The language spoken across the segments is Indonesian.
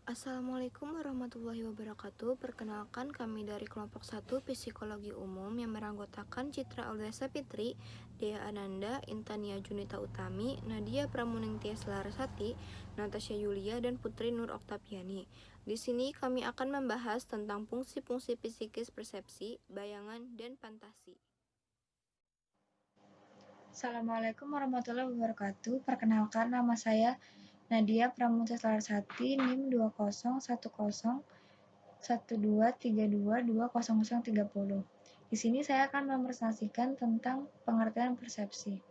Assalamualaikum warahmatullahi wabarakatuh. Perkenalkan, kami dari kelompok 1 Psikologi Umum yang beranggotakan Citra Auliasa Fitri, Dea Ananda, Intania Junita Utami, Nadia Pramuningtyas Larasati, Natasha Yulia, dan Putri Nur Oktaviani. Di sini kami akan membahas tentang fungsi-fungsi psikis persepsi, bayangan, dan fantasi. Assalamualaikum warahmatullahi wabarakatuh. Perkenalkan, nama saya Nadia Pramuntyas Larasati, NIM 20101232200030. Di sini saya akan mempresentasikan tentang pengertian persepsi.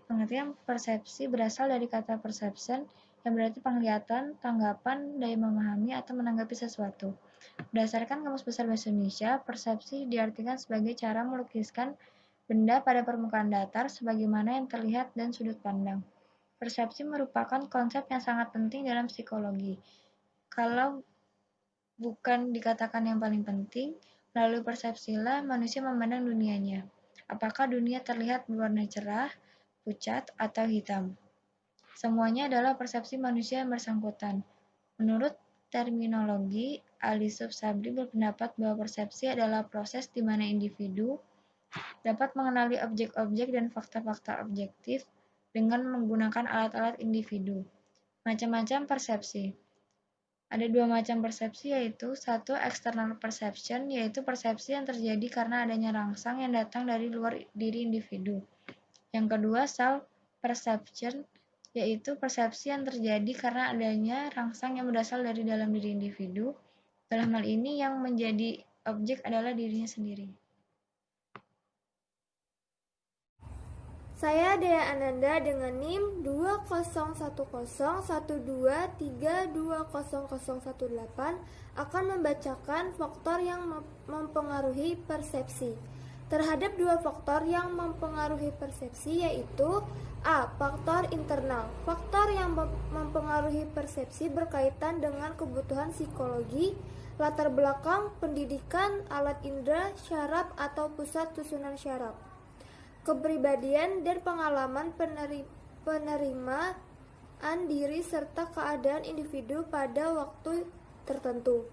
Pengertian persepsi berasal dari kata perception yang berarti penglihatan, tanggapan, daya memahami atau menanggapi sesuatu. Berdasarkan Kamus Besar Bahasa Indonesia, persepsi diartikan sebagai cara melukiskan benda pada permukaan datar sebagaimana yang terlihat dan sudut pandang. Persepsi merupakan konsep yang sangat penting dalam psikologi. Kalau bukan dikatakan yang paling penting, melalui persepsilah manusia memandang dunianya. Apakah dunia terlihat berwarna cerah, pucat, atau hitam? Semuanya adalah persepsi manusia yang bersangkutan. Menurut terminologi, Ali Sabri berpendapat bahwa persepsi adalah proses di mana individu dapat mengenali objek-objek dan fakta-fakta objektif dengan menggunakan alat-alat individu. Macam-macam persepsi. Ada dua macam persepsi, yaitu satu external perception, yaitu persepsi yang terjadi karena adanya rangsang yang datang dari luar diri individu. Yang kedua, self perception, yaitu persepsi yang terjadi karena adanya rangsang yang berasal dari dalam diri individu. Dalam hal ini yang menjadi objek adalah dirinya sendiri. Saya Dea Ananda dengan NIM 20101232200018 akan membacakan faktor yang mempengaruhi persepsi. Terhadap dua faktor yang mempengaruhi persepsi yaitu A. Faktor internal. Faktor yang mempengaruhi persepsi berkaitan dengan kebutuhan psikologi, latar belakang, pendidikan, alat indera, syaraf atau pusat susunan syaraf, kepribadian dan pengalaman penerimaan diri serta keadaan individu pada waktu tertentu.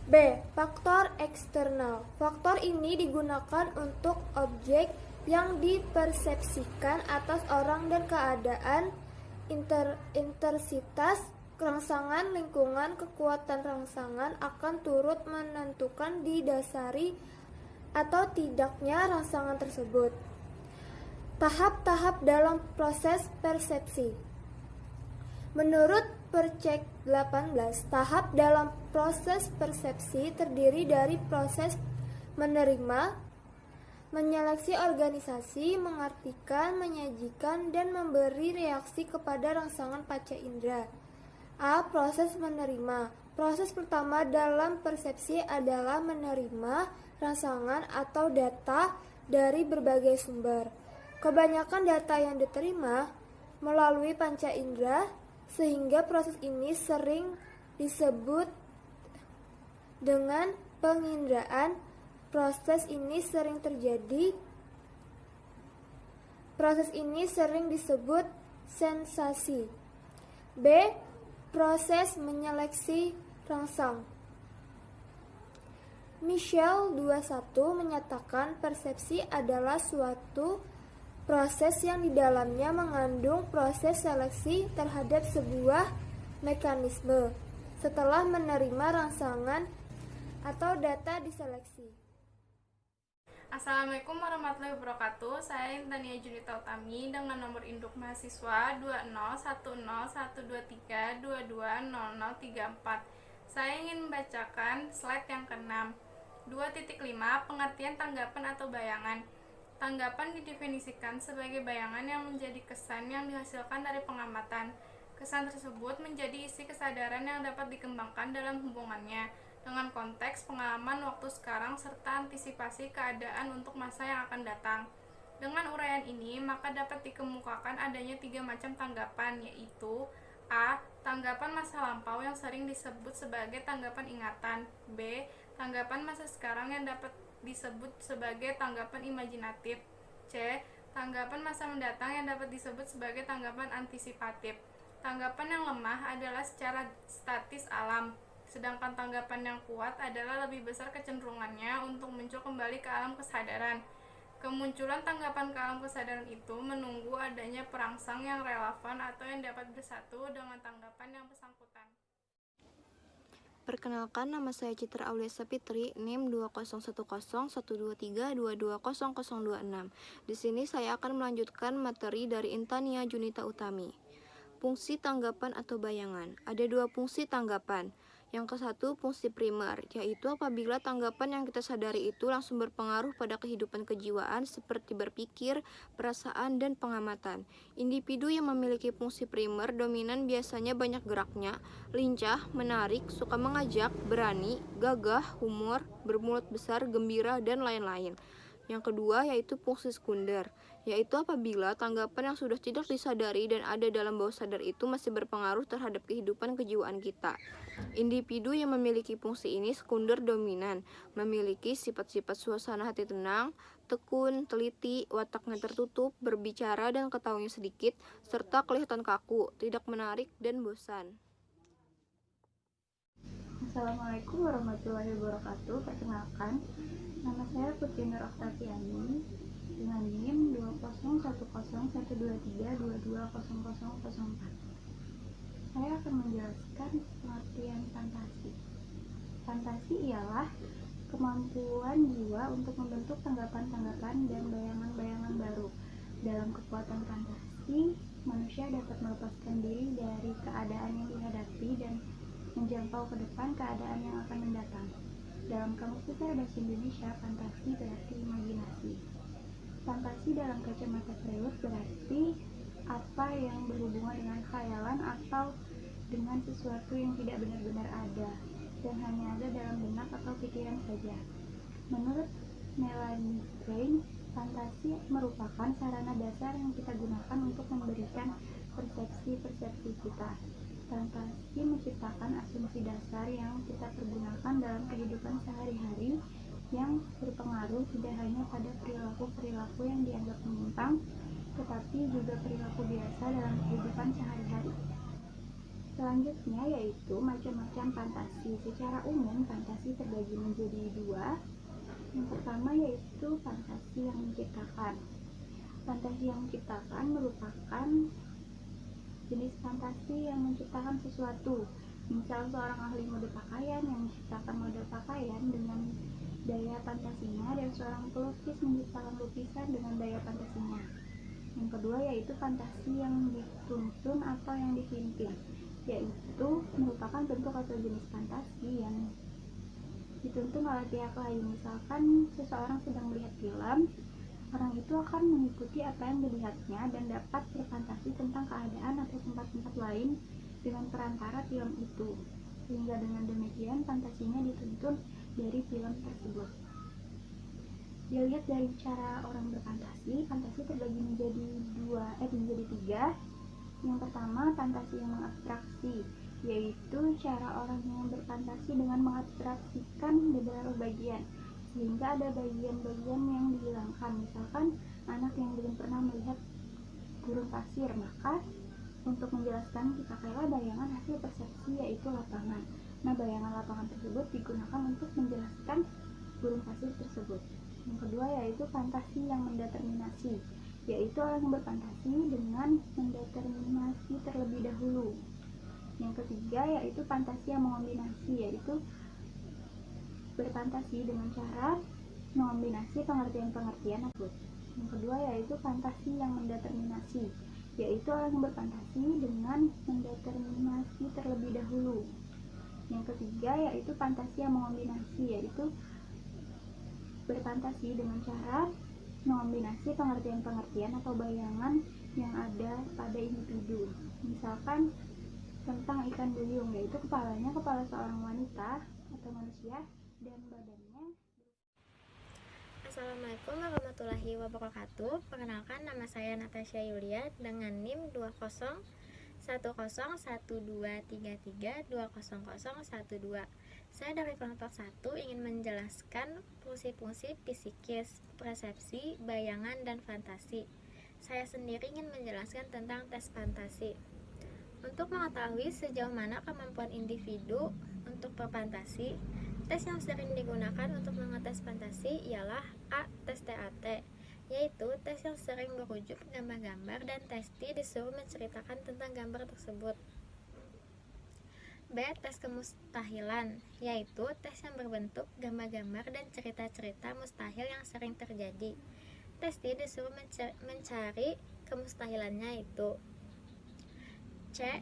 B. Faktor eksternal. Faktor ini digunakan untuk objek yang dipersepsikan atas orang dan keadaan, intensitas rangsangan, lingkungan, kekuatan rangsangan akan turut menentukan didasari atau tidaknya rangsangan tersebut. Tahap-tahap dalam proses persepsi. Menurut Percek 18, tahap dalam proses persepsi terdiri dari proses menerima, menyeleksi organisasi, mengartikan, menyajikan, dan memberi reaksi kepada rangsangan panca indera. A. Proses menerima. Proses pertama dalam persepsi adalah menerima rangsangan atau data dari berbagai sumber. Kebanyakan data yang diterima melalui panca indera, sehingga proses ini sering disebut dengan penginderaan. Proses ini sering disebut sensasi. B. Proses menyeleksi rangsang. Michel 21 menyatakan persepsi adalah suatu proses yang di dalamnya mengandung proses seleksi terhadap sebuah mekanisme setelah menerima rangsangan atau data diseleksi. Assalamualaikum warahmatullahi wabarakatuh. Saya Intania Junita Utami dengan nomor induk mahasiswa 2011123220034. Saya ingin membacakan slide yang ke-6. 2.5 Pengertian tanggapan atau bayangan. Tanggapan didefinisikan sebagai bayangan yang menjadi kesan yang dihasilkan dari pengamatan. Kesan tersebut menjadi isi kesadaran yang dapat dikembangkan dalam hubungannya dengan konteks pengalaman waktu sekarang serta antisipasi keadaan untuk masa yang akan datang. Dengan uraian ini, maka dapat dikemukakan adanya 3 macam tanggapan, yaitu A. Tanggapan masa lampau yang sering disebut sebagai tanggapan ingatan. B. Tanggapan masa sekarang yang dapat disebut sebagai tanggapan imajinatif. C. Tanggapan masa mendatang yang dapat disebut sebagai tanggapan antisipatif. Tanggapan yang lemah adalah secara statis alam, Sedangkan tanggapan yang kuat adalah lebih besar kecenderungannya untuk muncul kembali ke alam kesadaran. Kemunculan tanggapan ke alam kesadaran itu menunggu adanya perangsang yang relevan atau yang dapat bersatu dengan tanggapan yang bersangkutan. Perkenalkan, nama saya Citra Aulia Sapitri, NIM 20101232202026. Di sini saya akan melanjutkan materi dari Intania Junita Utami. Fungsi tanggapan atau bayangan. Ada dua fungsi tanggapan. Yang ke-1, fungsi primer, yaitu apabila tanggapan yang kita sadari itu langsung berpengaruh pada kehidupan kejiwaan seperti berpikir, perasaan, dan pengamatan. Individu yang memiliki fungsi primer dominan biasanya banyak geraknya, lincah, menarik, suka mengajak, berani, gagah, humor, bermulut besar, gembira, dan lain-lain. Yang kedua yaitu fungsi sekunder, yaitu apabila tanggapan yang sudah tidak disadari dan ada dalam bawah sadar itu masih berpengaruh terhadap kehidupan kejiwaan kita. Individu yang memiliki fungsi ini sekunder dominan, memiliki sifat-sifat suasana hati tenang, tekun, teliti, wataknya tertutup, berbicara dan ketahuinya sedikit, serta kelihatan kaku, tidak menarik, dan bosan. Assalamualaikum warahmatullahi wabarakatuh. Perkenalkan, nama saya Putri Nur Oktaviani dengan NIM 20101232200004. Saya akan menjelaskan pengertian fantasi. Fantasi ialah kemampuan jiwa untuk membentuk tanggapan-tanggapan dan bayangan-bayangan baru. Dalam kekuatan fantasi, manusia dapat melepaskan diri dari keadaan yang dihadapi dan menjangkau ke depan keadaan yang akan mendatang. Dalam Kamus Besar Bahasa Indonesia, fantasi berarti imajinasi. Fantasi dalam kacamata Freud berarti apa yang berhubungan dengan khayalan atau dengan sesuatu yang tidak benar-benar ada dan hanya ada dalam benak atau pikiran saja. Menurut Melanie Klein, fantasi merupakan sarana dasar yang kita gunakan untuk memberikan persepsi-persepsi kita. Fantasi menciptakan asumsi dasar yang kita pergunakan dalam kehidupan sehari-hari yang berpengaruh tidak hanya pada perilaku-perilaku yang dianggap menyimpang, tetapi juga perilaku biasa dalam kehidupan sehari-hari. Selanjutnya yaitu macam-macam fantasi. Secara umum, fantasi terbagi menjadi dua. Yang pertama yaitu fantasi yang menciptakan. Fantasi yang menciptakan merupakan jenis fantasi yang menciptakan sesuatu. Misal seorang ahli mode pakaian yang menciptakan mode pakaian dengan daya fantasinya dan seorang pelukis menciptakan lukisan dengan daya fantasinya. Yang kedua yaitu fantasi yang dituntun atau yang dipimpin, yaitu merupakan bentuk atau jenis fantasi yang dituntun oleh pihak lain. Misalkan seseorang sedang melihat film, orang itu akan mengikuti apa yang dilihatnya dan dapat berfantasi tentang keadaan atau tempat-tempat lain dengan perantara film itu, sehingga dengan demikian fantasinya dituntun dari film tersebut. Dilihat dari cara orang berfantasi, fantasi terbagi menjadi tiga. Yang pertama, fantasi yang mengabstraksi, yaitu cara orang yang berfantasi dengan mengabstraksikan beberapa bagian sehingga ada bagian-bagian yang dihilangkan. Misalkan anak yang belum pernah melihat gurun pasir, maka untuk menjelaskan kita kira bayangan hasil persepsi yaitu lapangan. Nah, bayangan lapangan tersebut digunakan untuk menjelaskan gurun pasir tersebut. Yang kedua yaitu fantasi yang mendeterminasi, yaitu orang yang berfantasi dengan mendeterminasi terlebih dahulu. Yang ketiga yaitu fantasi yang mengombinasi, yaitu berfantasi dengan cara mengombinasi pengertian-pengertian tersebut. Yang kedua yaitu fantasi yang mendeterminasi, yaitu orang yang berfantasi dengan mendeterminasi terlebih dahulu. Yang ketiga yaitu fantasi yang mengombinasi, yaitu berfantasi dengan cara mengombinasi pengertian-pengertian atau bayangan yang ada pada individu. Misalkan tentang ikan duyung, yaitu kepalanya kepala seorang wanita atau manusia dan badannya. Assalamualaikum warahmatullahi wabarakatuh. Perkenalkan, nama saya Natasha Yulia dengan NIM 20101233200012. Saya dari kelompok 1 ingin menjelaskan fungsi-fungsi psikis, persepsi, bayangan, dan fantasi. Saya sendiri ingin menjelaskan tentang tes fantasi. Untuk mengetahui sejauh mana kemampuan individu untuk untuk perfantasi, tes yang sering digunakan untuk mengetes fantasi ialah A. Tes TAT, yaitu tes yang sering merujuk gambar-gambar dan testi disuruh menceritakan tentang gambar tersebut. B. Tes kemustahilan, yaitu tes yang berbentuk gambar-gambar dan cerita-cerita mustahil yang sering terjadi. Testi disuruh mencari kemustahilannya itu. C.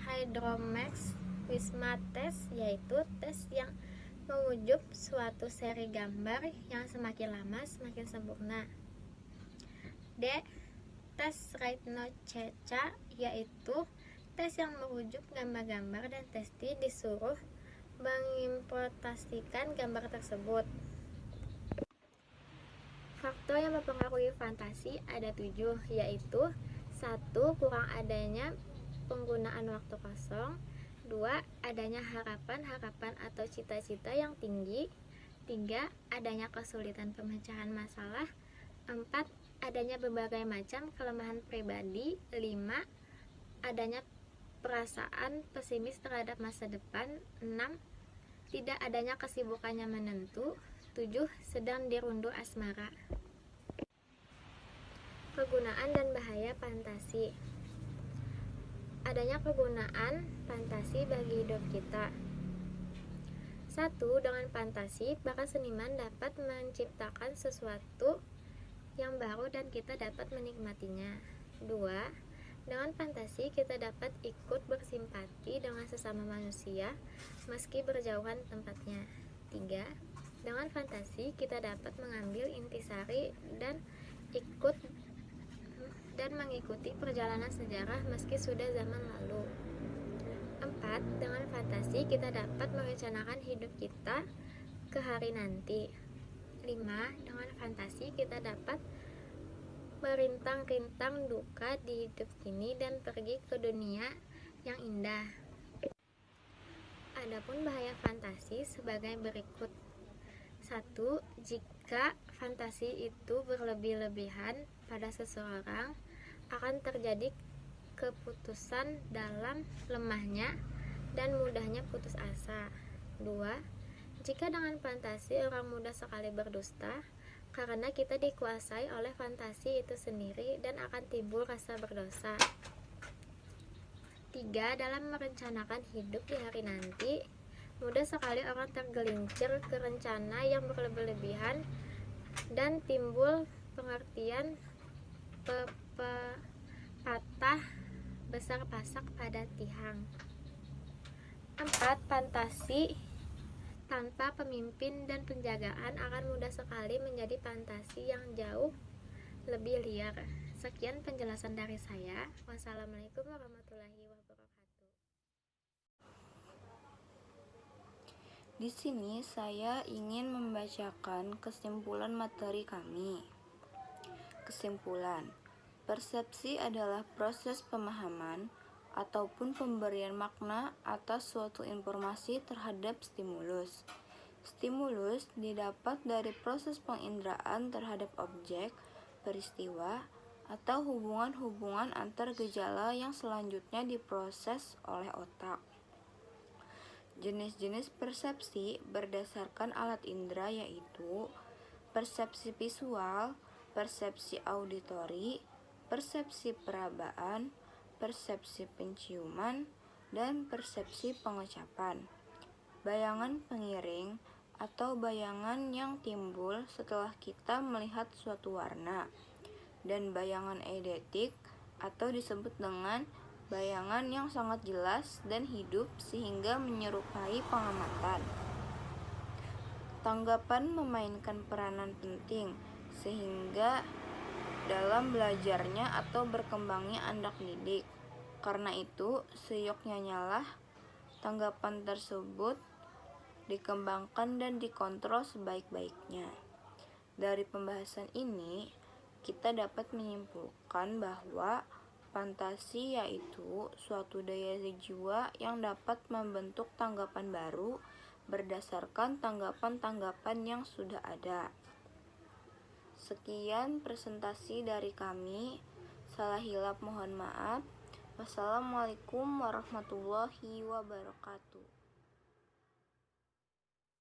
Hydromax Wisma Test, yaitu tes yang merujuk suatu seri gambar yang semakin lama semakin sempurna. D. Tes Rayno-Ceca, yaitu tes yang merujuk gambar-gambar dan testi disuruh mengimportasikan gambar tersebut. Faktor yang mempengaruhi fantasi ada 7, yaitu 1. Kurang adanya penggunaan waktu kosong. 2. Adanya harapan-harapan atau cita-cita yang tinggi. 3. Adanya kesulitan pemecahan masalah. 4. Adanya berbagai macam kelemahan pribadi. 5. Adanya perasaan pesimis terhadap masa depan. 6. Tidak adanya kesibukannya menentu. 7. Sedang dirundung asmara. Kegunaan dan bahaya fantasi. Adanya kegunaan fantasi bagi hidup kita. 1. Dengan fantasi, para seniman dapat menciptakan sesuatu yang baru dan kita dapat menikmatinya. 2. Dengan fantasi, kita dapat ikut bersimpati dengan sesama manusia meski berjauhan tempatnya. 3. Dengan fantasi, kita dapat mengambil intisari dan mengikuti perjalanan sejarah meski sudah zaman lalu. 4. Dengan fantasi, kita dapat merencanakan hidup kita ke hari nanti. 5. Dengan fantasi, kita dapat merintang-rintang duka di hidup ini dan pergi ke dunia yang indah. Adapun bahaya fantasi sebagai berikut. 1. Jika fantasi itu berlebih-lebihan pada seseorang, akan terjadi keputusan dalam lemahnya dan mudahnya putus asa. 2. Jika dengan fantasi orang mudah sekali berdusta, karena kita dikuasai oleh fantasi itu sendiri dan akan timbul rasa berdosa. 3. Dalam merencanakan hidup di hari nanti, mudah sekali orang tergelincir ke rencana yang berlebihan dan timbul pengertian patah besar pasak pada tihang. 4. Fantasi tanpa pemimpin dan penjagaan akan mudah sekali menjadi fantasi yang jauh lebih liar. Sekian penjelasan dari saya. Wassalamualaikum warahmatullahi wabarakatuh. Di sini saya ingin membacakan kesimpulan materi kami. Kesimpulan: persepsi adalah proses pemahaman ataupun pemberian makna atas suatu informasi terhadap stimulus. Stimulus didapat dari proses penginderaan terhadap objek, peristiwa, atau hubungan-hubungan antar gejala yang selanjutnya diproses oleh otak. Jenis-jenis persepsi berdasarkan alat indera yaitu persepsi visual, persepsi auditori, persepsi perabaan, persepsi penciuman, dan persepsi pengucapan. Bayangan pengiring atau bayangan yang timbul setelah kita melihat suatu warna, dan bayangan eidetik atau disebut dengan bayangan yang sangat jelas dan hidup sehingga menyerupai pengamatan. Tanggapan memainkan peranan penting sehingga dalam belajarnya atau berkembangnya anak didik. Karena itu, seyoknya nyalah tanggapan tersebut dikembangkan dan dikontrol sebaik-baiknya. Dari pembahasan ini, kita dapat menyimpulkan bahwa fantasi yaitu suatu daya jiwa yang dapat membentuk tanggapan baru berdasarkan tanggapan-tanggapan yang sudah ada. Sekian presentasi dari kami. Salah hilap mohon maaf. Wassalamualaikum warahmatullahi wabarakatuh.